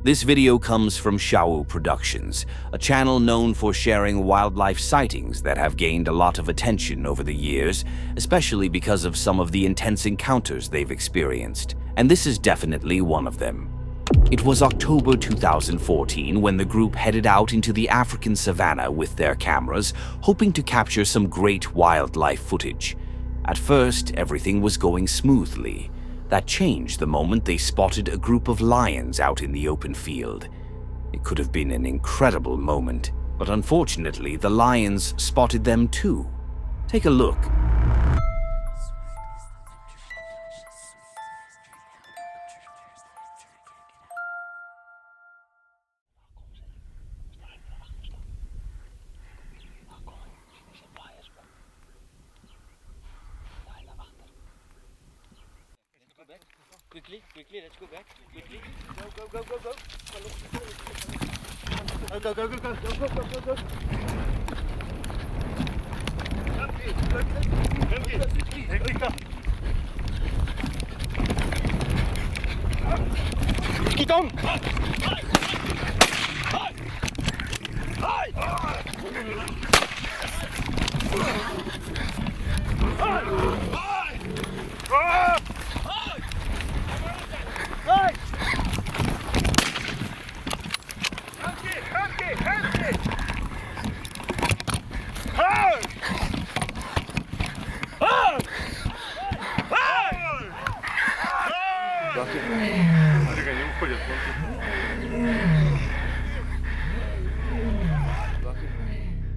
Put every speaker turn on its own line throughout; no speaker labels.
This video comes from Shawu Productions, a channel known for sharing wildlife sightings that have gained a lot of attention over the years, especially because of some of the intense encounters they've experienced, and this is definitely one of them. It was October 2014 when the group headed out into the African savannah with their cameras, hoping to capture some great wildlife footage. At first, everything was going smoothly. That changed the moment they spotted a group of lions out in the open field. It could have been an incredible moment, but unfortunately, the lions spotted them too. Take a look.
Quickly, let's go back. Quickly, go. Go. Get on!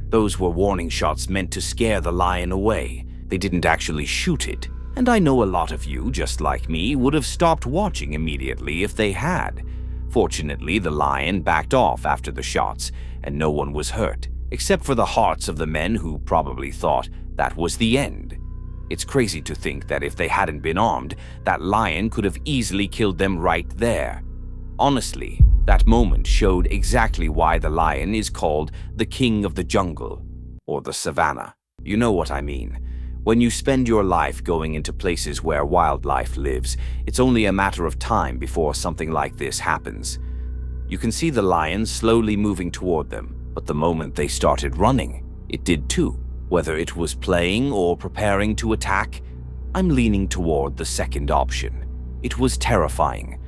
Those were warning shots meant to scare the lion away. They didn't actually shoot it. And I know a lot of you, just like me, would have stopped watching immediately if they had. Fortunately, the lion backed off after the shots, and no one was hurt, except for the hearts of the men who probably thought that was the end. It's crazy to think that if they hadn't been armed, that lion could have easily killed them right there. Honestly, that moment showed exactly why the lion is called the king of the jungle, or the savannah. You know what I mean. When you spend your life going into places where wildlife lives, it's only a matter of time before something like this happens. You can see the lion slowly moving toward them, but the moment they started running, it did too. Whether it was playing or preparing to attack, I'm leaning toward the second option. It was terrifying.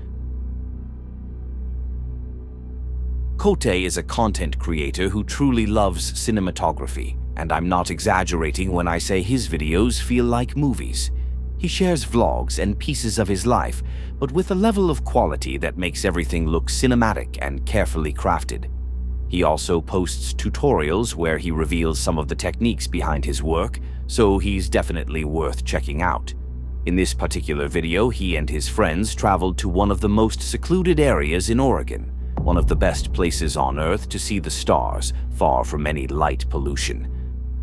Kote is a content creator who truly loves cinematography, and I'm not exaggerating when I say his videos feel like movies. He shares vlogs and pieces of his life, but with a level of quality that makes everything look cinematic and carefully crafted. He also posts tutorials where he reveals some of the techniques behind his work, so he's definitely worth checking out. In this particular video, he and his friends traveled to one of the most secluded areas in Oregon, one of the best places on Earth to see the stars, far from any light pollution.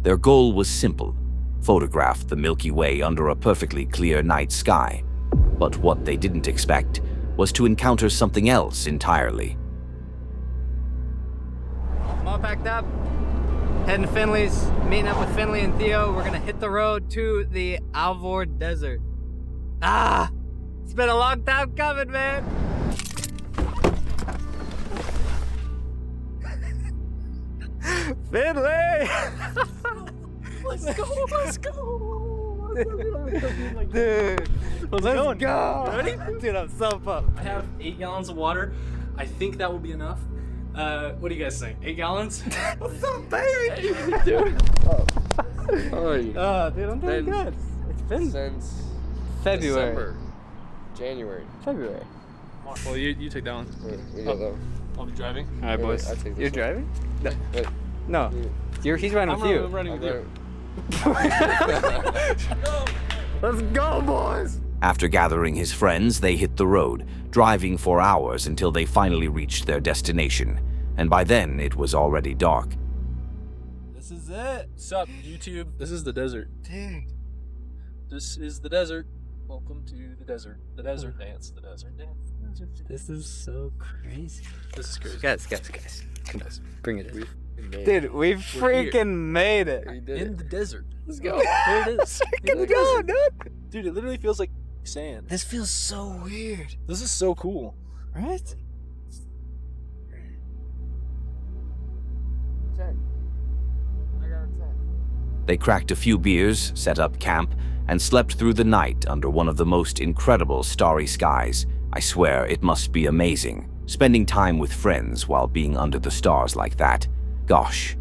Their goal was simple: photograph the Milky Way under a perfectly clear night sky. But what they didn't expect was to encounter something else entirely.
I'm all packed up, heading to Finley's, meeting up with Finley and Theo. We're gonna hit the road to the Alvord Desert. It's been a long time coming, man. Finley! Let's go! Dude, let's go! Ready? Dude, I'm so pumped.
I have 8 gallons of water. I think that will be enough. What do you guys think? 8 gallons?
What's up, baby?
Dude.
How are you?
Dude, I'm doing good. It's been
Since
February.
December. January.
February.
Well, you take that one.
We go though.
I'll be driving.
All right, boys.
I take this
You're
one.
driving?
Wait,
No. He's riding with you.
I'm running with you.
Let's go, boys!
After gathering his friends, they hit the road, driving for hours until they finally reached their destination. And by then, it was already dark.
This is it. What's up, YouTube? This is the desert.
Dude.
This is the desert. Welcome to the desert. The desert dance. The desert dance.
This is so crazy.
This is crazy.
Guys. Come on. Bring it in.
made
Dude, we freaking made it.
We did
In
it.
the desert.
Let's go.
There it is. In the
Freaking go,
desert.
dude.
Dude, it literally feels like sand.
This feels so weird.
This is so cool.
Right?
They cracked a few beers, set up camp, and slept through the night under one of the most incredible starry skies. I swear it must be amazing, spending time with friends while being under the stars like that. Gosh.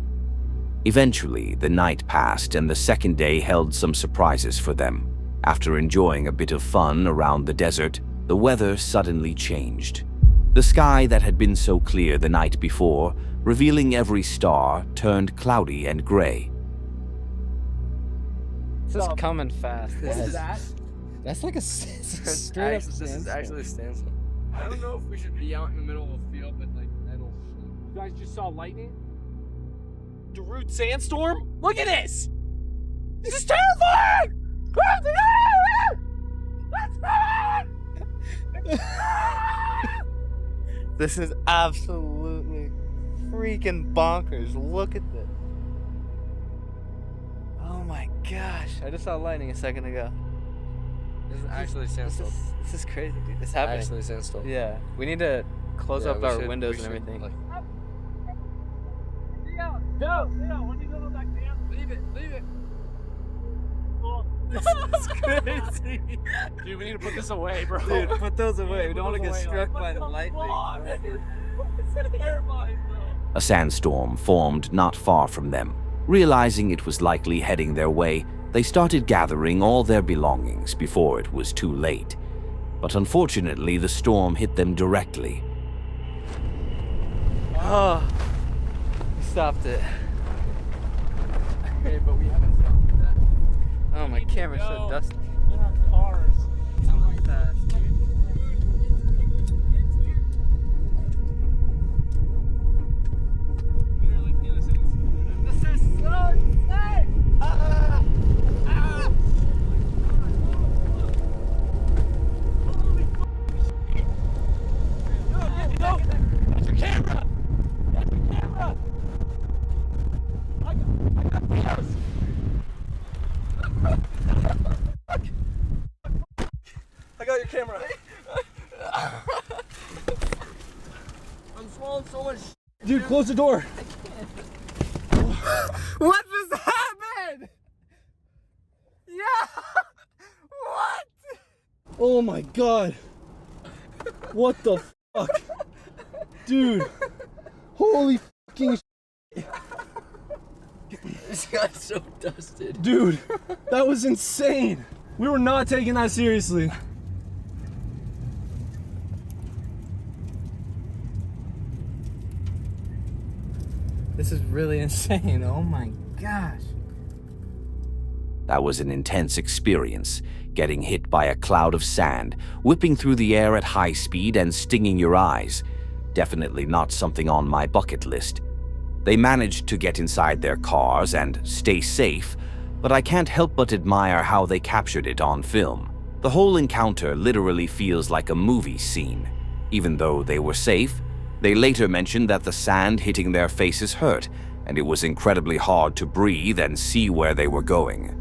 Eventually, the night passed and the second day held some surprises for them. After enjoying a bit of fun around the desert, the weather suddenly changed. The sky that had been so clear the night before, revealing every star, turned cloudy and gray.
This is coming fast.
What is that?
That's like a straight up
This is actually a standstill. I don't know if we should be out in the middle of a field with like metal.
You guys just saw lightning? Darude sandstorm? Look at this! This is terrifying!
This is absolutely freaking bonkers. Look at this. Oh my gosh. I just saw lightning a second ago.
This is actually a standstill.
This is crazy, dude. It's happening.
Actually a standstill.
Yeah. We need to close up
we
our
should-
windows
we
and
should,
everything.
like-
No, when you go to that camp, leave it.
This is crazy.
Dude, we need to put this away, bro.
Dude, put those away. We don't want to get
Put those away.
struck by the lightning.
It's terrifying, bro.
A sandstorm formed not far from them. Realizing it was likely heading their way, they started gathering all their belongings before it was too late. But unfortunately, the storm hit them directly.
Oh, we stopped it.
Okay, but we haven't stopped that.
Oh, my camera's so dusty.
In our cars.
So fast.
This is so insane! Ah! Ah! Holy shit! No! That's your camera! That's your camera! I got videos! I got your camera.
I'm swallowing so much.
Dude, close the door.
What just happened? Yeah! What?
Oh my god. What the fuck? Dude. Holy fucking
This guy's so dusted.
dude. That was insane. We were not taking that seriously.
This is really insane. Oh my gosh.
That was an intense experience, getting hit by a cloud of sand, whipping through the air at high speed and stinging your eyes. Definitely not something on my bucket list. They managed to get inside their cars and stay safe, but I can't help but admire how they captured it on film. The whole encounter literally feels like a movie scene. Even though they were safe, they later mentioned that the sand hitting their faces hurt, and it was incredibly hard to breathe and see where they were going.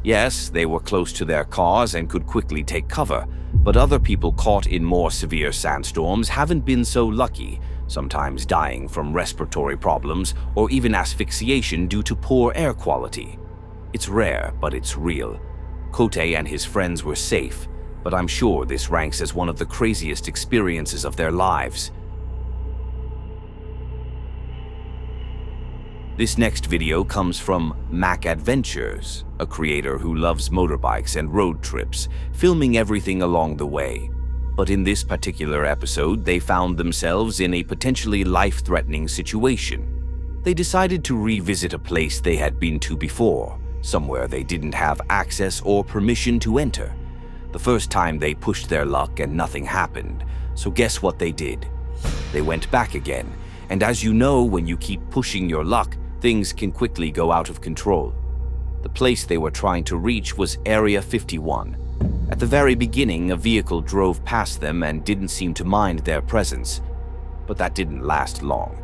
Yes, they were close to their cars and could quickly take cover, but other people caught in more severe sandstorms haven't been so lucky, sometimes dying from respiratory problems or even asphyxiation due to poor air quality. It's rare, but it's real. Kote and his friends were safe, but I'm sure this ranks as one of the craziest experiences of their lives. This next video comes from Mac Adventures, a creator who loves motorbikes and road trips, filming everything along the way. But in this particular episode, they found themselves in a potentially life-threatening situation. They decided to revisit a place they had been to before, somewhere they didn't have access or permission to enter. The first time they pushed their luck and nothing happened, so guess what they did? They went back again, and as you know, when you keep pushing your luck, things can quickly go out of control. The place they were trying to reach was Area 51. At the very beginning, a vehicle drove past them and didn't seem to mind their presence, but that didn't last long.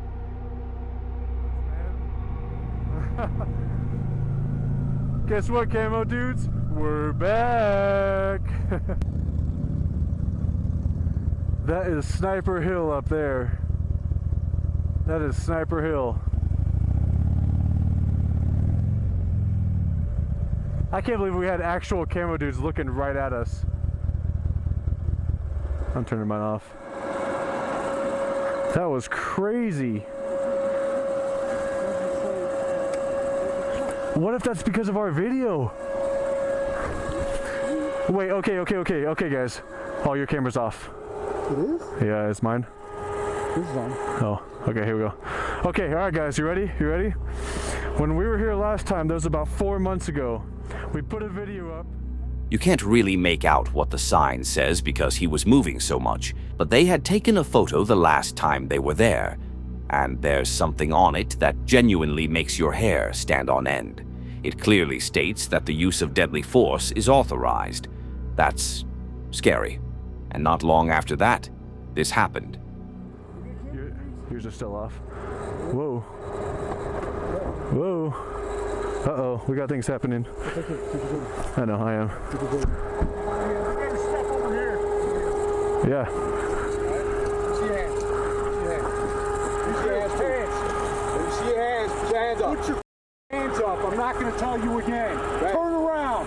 Guess what, camo dudes? We're back! That is Sniper Hill up there. That is Sniper Hill. I can't believe we had actual camo dudes looking right at us. I'm turning mine off. That was crazy. What if that's because of our video? Wait, okay, guys. Oh, your camera's off.
It is?
Yeah, it's mine.
This is on.
Oh, okay, here we go. Okay, all right, guys, you ready? You ready? When we were here last time, that was about 4 months ago. We put a video up.
You can't really make out what the sign says because he was moving so much, but they had taken a photo the last time they were there, and there's something on it that genuinely makes your hair stand on end. It clearly states that the use of deadly force is authorized. That's scary. And not long after that, this happened.
Yours are still off. Whoa. Whoa. Uh-oh, we got things happening. I know, I am. Yeah.
Put your hands up. I'm not going to tell you again. Turn around.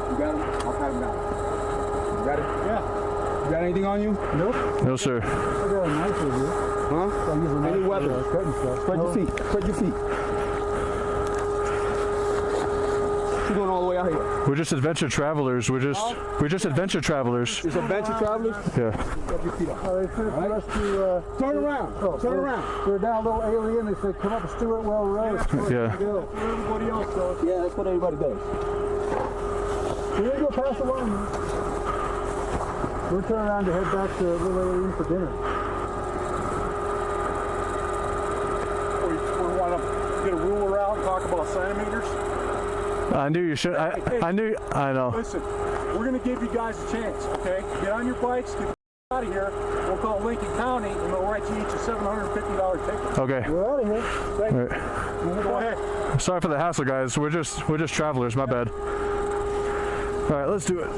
You got him? I'll pat him down. You got it? Yeah. You got anything on you? Nope.
No, sir.
I got a knife over here. Huh? Any weapon? Spread your feet. Spread your feet. What you doing all the way out here?
We're just adventure travelers. We're just adventure travelers.
Is adventure travelers?
Yeah.
Spread your feet up. They said for us to turn around. Turn around. We're down a little alien. They said come up to Stewartwell Road.
Yeah.
Everybody else does. Yeah, that's what everybody does. We're gonna go pass along. We're turning around to head back to Little Alien for dinner. We want to get a ruler out and talk about centimeters.
I knew you should. I know.
Listen, we're going to give you guys a chance, okay? Get on your bikes, get out of here. We'll call Lincoln County, and they'll write you each a $750 ticket.
Okay.
We're out of here. Thank you. Go ahead.
Sorry for the hassle, guys. We're just travelers. My bad. All right, let's do it.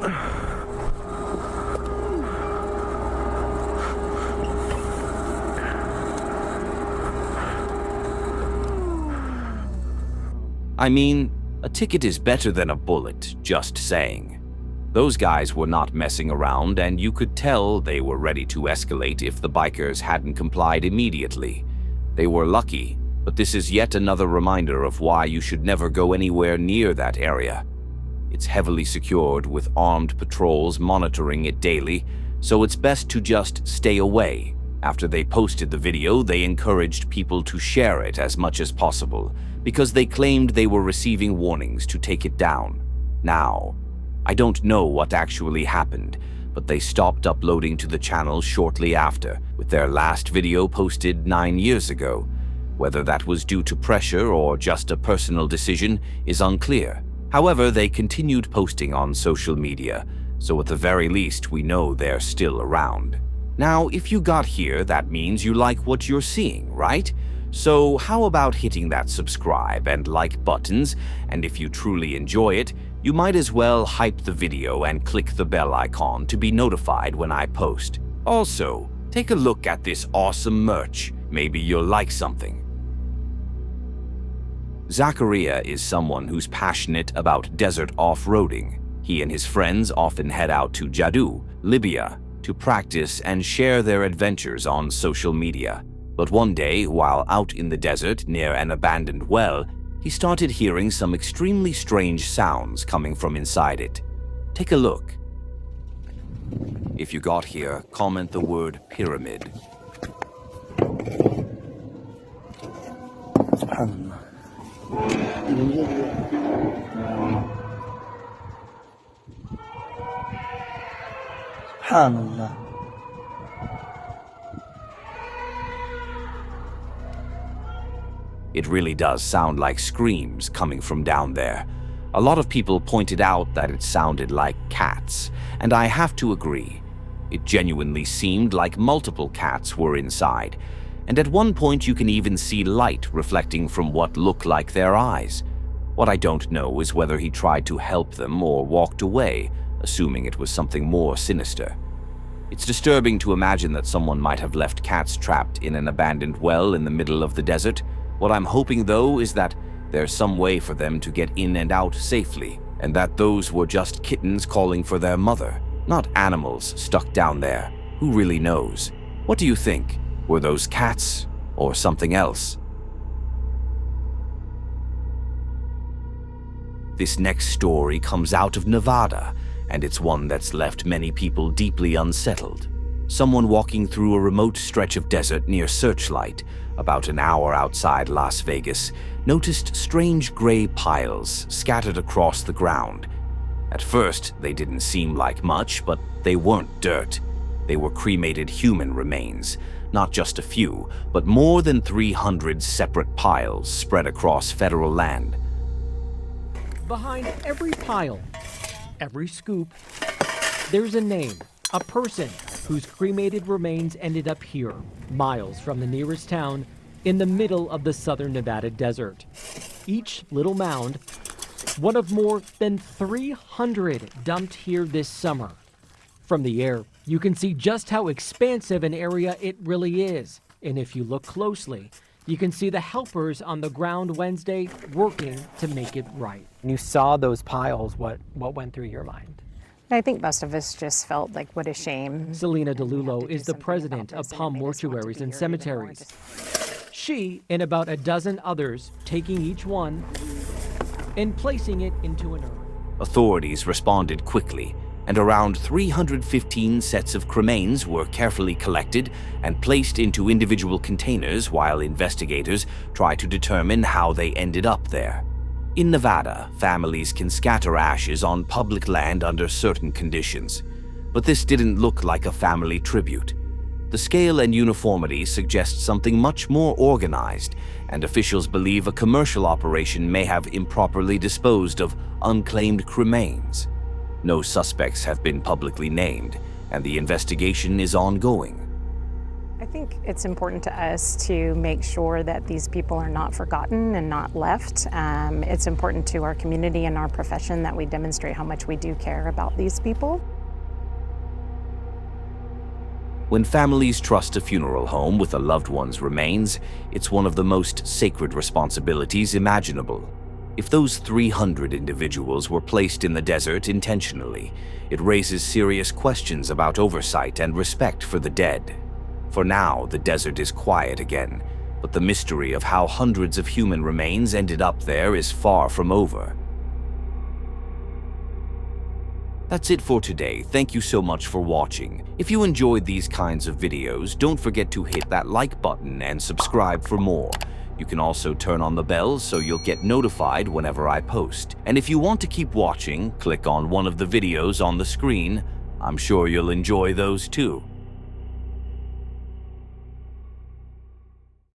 I mean, a ticket is better than a bullet, just saying. Those guys were not messing around, and you could tell they were ready to escalate if the bikers hadn't complied immediately. They were lucky, but this is yet another reminder of why you should never go anywhere near that area. It's heavily secured with armed patrols monitoring it daily, so it's best to just stay away. After they posted the video, they encouraged people to share it as much as possible, because they claimed they were receiving warnings to take it down. Now, I don't know what actually happened, but they stopped uploading to the channel shortly after, with their last video posted 9 years ago. Whether that was due to pressure or just a personal decision is unclear. However, they continued posting on social media, so at the very least we know they're still around. Now, if you got here, that means you like what you're seeing, right? So how about hitting that subscribe and like buttons, and if you truly enjoy it, you might as well hype the video and click the bell icon to be notified when I post. Also, take a look at this awesome merch. Maybe you'll like something. Scariest is someone who's passionate about desert off-roading. He and his friends often head out to Jadu, Libya, to practice and share their adventures on social media. But one day, while out in the desert near an abandoned well, he started hearing some extremely strange sounds coming from inside it. Take a look. If you got here, comment the word pyramid.
Subhanallah.
It really does sound like screams coming from down there. A lot of people pointed out that it sounded like cats, and I have to agree. It genuinely seemed like multiple cats were inside, and at one point you can even see light reflecting from what looked like their eyes. What I don't know is whether he tried to help them or walked away, assuming it was something more sinister. It's disturbing to imagine that someone might have left cats trapped in an abandoned well in the middle of the desert. What I'm hoping, though, is that there's some way for them to get in and out safely, and that those were just kittens calling for their mother, not animals stuck down there. Who really knows? What do you think? Were those cats or something else? This next story comes out of Nevada, and it's one that's left many people deeply unsettled. Someone walking through a remote stretch of desert near Searchlight, about an hour outside Las Vegas, noticed strange gray piles scattered across the ground. At first, they didn't seem like much, but they weren't dirt. They were cremated human remains, not just a few, but more than 300 separate piles spread across federal land.
Behind every pile, every scoop, there's a name, a person whose cremated remains ended up here, miles from the nearest town, in the middle of the southern Nevada desert. Each little mound, one of more than 300 dumped here this summer. From the air, you can see just how expansive an area it really is. And if you look closely, you can see the helpers on the ground Wednesday working to make it right.
When you saw those piles, what went through your mind?
I think most of us just felt like, what a shame.
Selena DeLulo is the president of Palm Mortuaries and Cemeteries. She and about a dozen others taking each one and placing it into an urn.
Authorities responded quickly, and around 315 sets of cremains were carefully collected and placed into individual containers while investigators try to determine how they ended up there. In Nevada, families can scatter ashes on public land under certain conditions, but this didn't look like a family tribute. The scale and uniformity suggest something much more organized, and officials believe a commercial operation may have improperly disposed of unclaimed cremains. No suspects have been publicly named, and the investigation is ongoing.
I think it's important to us to make sure that these people are not forgotten and not left. It's important to our community and our profession that we demonstrate how much we do care about these people.
When families trust a funeral home with a loved one's remains, it's one of the most sacred responsibilities imaginable. If those 300 individuals were placed in the desert intentionally, it raises serious questions about oversight and respect for the dead. For now, the desert is quiet again, but the mystery of how hundreds of human remains ended up there is far from over. That's it for today. Thank you so much for watching. If you enjoyed these kinds of videos, don't forget to hit that like button and subscribe for more. You can also turn on the bell so you'll get notified whenever I post. And if you want to keep watching, click on one of the videos on the screen. I'm sure you'll enjoy those too.